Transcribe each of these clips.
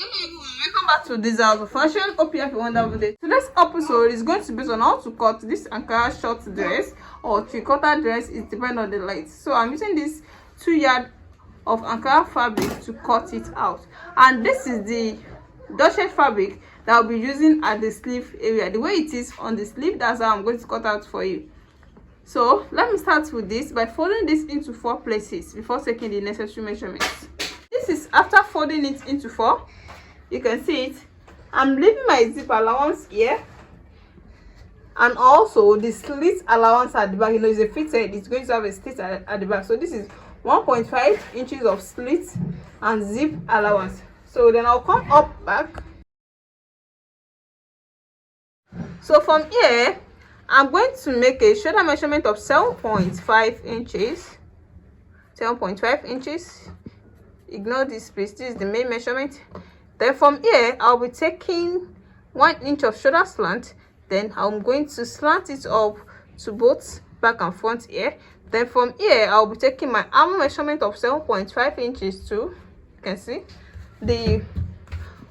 Welcome back to this house of fashion. Hope you have a wonderful day. Today's episode is going to be on how to cut this Ankara short dress or three-quarter dress. It depends on the length. So I'm using this 2 yard of Ankara fabric to cut it out, and this is the dusted fabric that I'll be using at the sleeve area. The way it is on the sleeve, that's how I'm going to cut out for you. So let me start with this by folding this into 4 places before taking the necessary measurements. This is after folding it into 4. You can see it. I'm leaving my zip allowance here, and also the slit allowance at the back. You know, it's a fitted, it's going to have a slit at the back. So this is 1.5 inches of slit and zip allowance. So then I'll come up back. So from here, I'm going to make a shoulder measurement of 7.5 inches. 7.5 inches. Ignore this space. This is the main measurement. Then from here, I'll be taking 1 inch of shoulder slant. Then I'm going to slant it up to both back and front here. Then from here, I'll be taking my arm measurement of 7.5 inches too. You can see the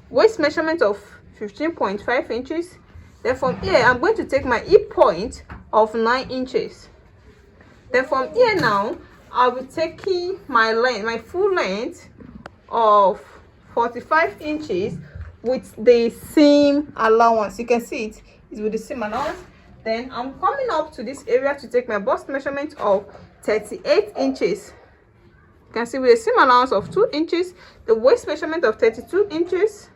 waist measurement of 15.5 inches. Then from here, I'm going to take my hip point of 9 inches. Then from here now, I'll be taking my length, my full length of 45 inches with the seam allowance. You can see it is with the seam allowance. Then I'm coming up to this area to take my bust measurement of 38 inches. You can see with the seam allowance of 2 inches, the waist measurement of 32 inches.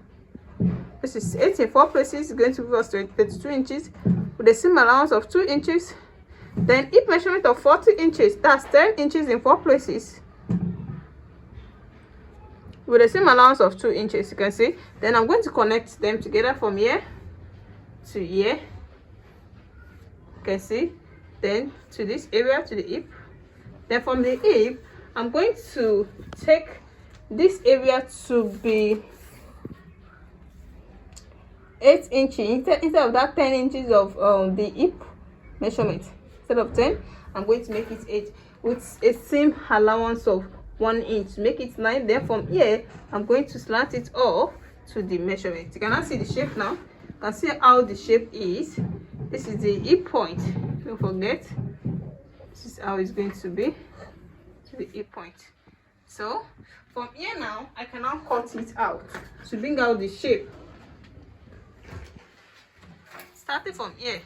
This is 8 in 4 places, going to give us 32 inches with the seam allowance of 2 inches. Then hip measurement of 40 inches, that's 10 inches in 4 places with the same allowance of 2 inches. You can see. Then I'm going to connect them together from here to here. You can see. Then to this area, to the hip. Then from the hip, I'm going to take this area to be 8 inches instead of that 10 inches of the hip measurement. Instead of 10, I'm going to make it 8 with a seam allowance of 1 inch, make it 9. Then from here, I'm going to slant it off to the measurement. You cannot see the shape now. You can see how the shape is. This is the hip point. Don't forget, this is how it's going to be, to the hip point. So from here now, I can now cut it out to bring out the shape. Starting from here.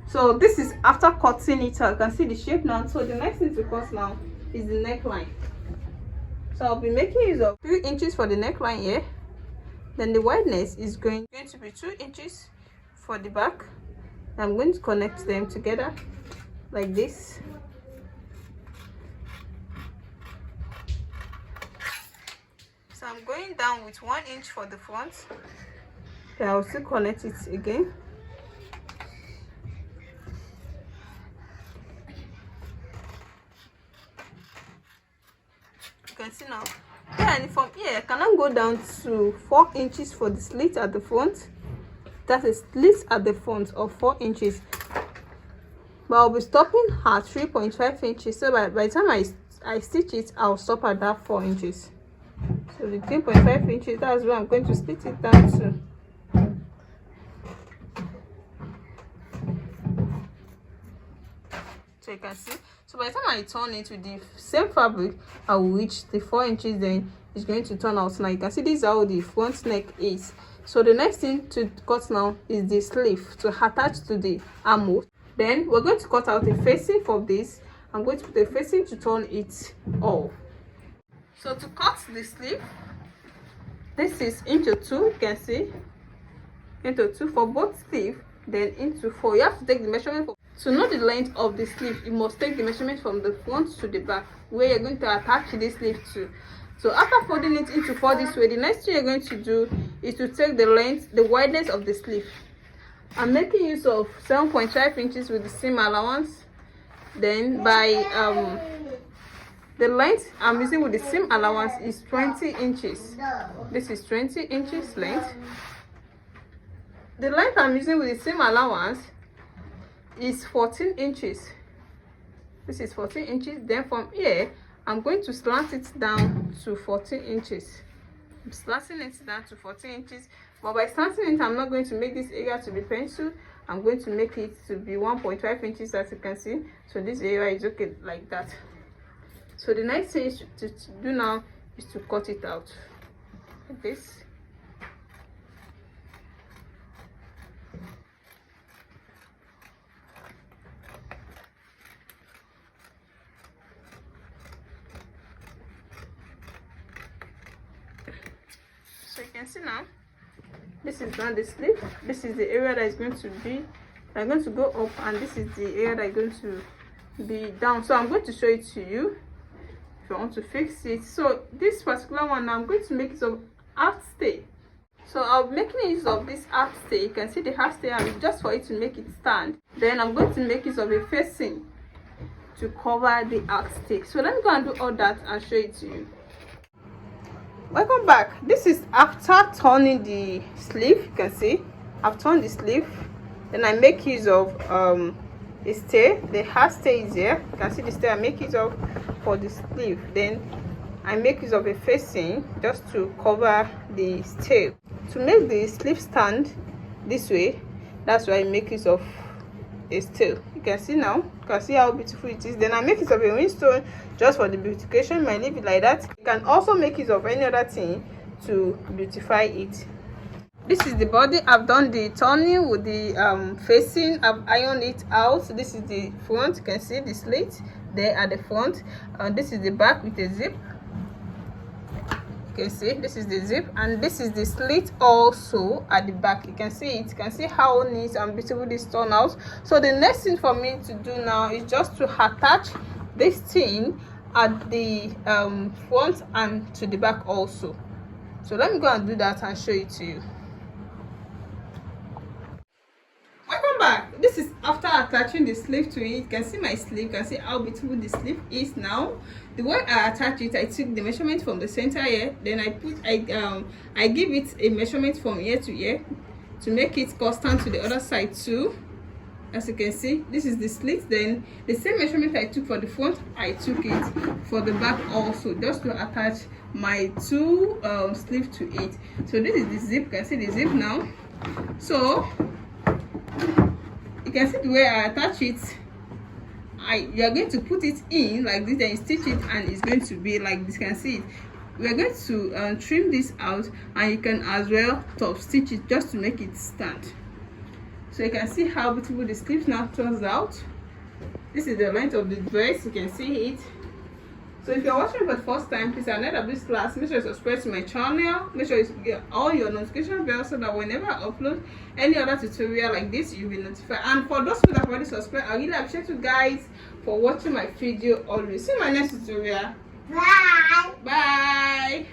So this is after cutting it out. You can see the shape now. So the next thing to cut now is the neckline. So I'll be making use of 3 inches for the neckline here. Then the wideness is going to be 2 inches for the back. I'm going to connect them together like this. So I'm going down with 1 inch for the front. Then I'll still connect it again. You can see now. Then from here, I cannot go down to 4 inches for the slit at the front. That's a slit at the front of 4 inches. But I'll be stopping at 3.5 inches. So by the time I stitch it, I'll stop at that 4 inches. So the 3.5 inches, that's where I'm going to split it down to. So you can see. So by the time I turn it with the same fabric, I will reach the 4 inches. Then it's going to turn out. Now you can see this is how the front neck is. So the next thing to cut now is the sleeve to attach to the armhole. Then we're going to cut out a facing for this. I'm going to put a facing to turn it off. So to cut the sleeve, this is into 2. You can see into 2 for both sleeve, then into 4. You have to take the measurement for. To know the length of the sleeve, you must take the measurement from the front to the back, where you're going to attach this sleeve to. So after folding it into 4 this way, the next thing you're going to do is to take the length, the wideness of the sleeve. I'm making use of 7.5 inches with the seam allowance. Then by The length I'm using with the seam allowance is 20 inches. This is 20 inches length. The length I'm using with the seam allowance is 14 inches. This is 14 inches. Then from here, I'm going to slant it down to 14 inches. I'm slanting it down to 14 inches. But by slanting it, I'm not going to make this area to be pencil. I'm going to make it to be 1.5 inches, as you can see. So this area is okay like that. So the next thing is to do now is to cut it out like this. So you can see now, this is not the sleeve. This is the area that is going to be, I'm going to go up, and this is the area that is going to be down. So I'm going to show it to you if you want to fix it. So this particular one, I'm going to make it of half stay. So I'll be making use of this half stay. You can see the half stay, and just for it to make it stand. Then I'm going to make use of a facing to cover the half stay. So let me go and do all that and show it to you. Welcome back. This is after turning the sleeve. You can see I've turned the sleeve. Then I make use of a stay. The half stay is here. You can see the stay I make use of for the sleeve. Then I make use of a facing just to cover the stay. To make the sleeve stand this way, that's why I make use of a stay. You can see now, you can see how beautiful it is. Then I make use of a windstone just for the beautification. You might leave it like that. You can also make use of any other thing to beautify it. This is the body. I've done the turning with the facing. I've ironed it out. This is the front. You can see the slit there at the front. This is the back with a zip. You can see this is the zip, and this is the slit also at the back. You can see it. You can see how neat and beautiful this turned out. So the next thing for me to do now is just to attach this thing at the front and to the back also. So let me go and do that and show it to you. Welcome back. This is after attaching the sleeve to it. You can see my sleeve. You can see how beautiful the sleeve is now. The way I attach it, I took the measurement from the center here. Then I give it a measurement from here to here to make it constant to the other side too. As you can see, this is the slit. Then the same measurement I took for the front, I took it for the back also, just to attach my two sleeves to it. So this is the zip. You can see the zip now. So you can see the way I attach it. You are going to put it in like this, then you stitch it, and it's going to be like this. You can see it. We are going to trim this out, and you can as well top stitch it just to make it stand. So you can see how beautiful the sleeve now turns out. This is the length of the dress. You can see it. So if you're watching for the first time, please, ahead of this class, make sure you subscribe to my channel. Make sure you get all your notification bells so that whenever I upload any other tutorial like this, you'll be notified. And for those people that have already subscribed, I really appreciate you guys for watching my video always. See you in my next tutorial. Bye. Bye.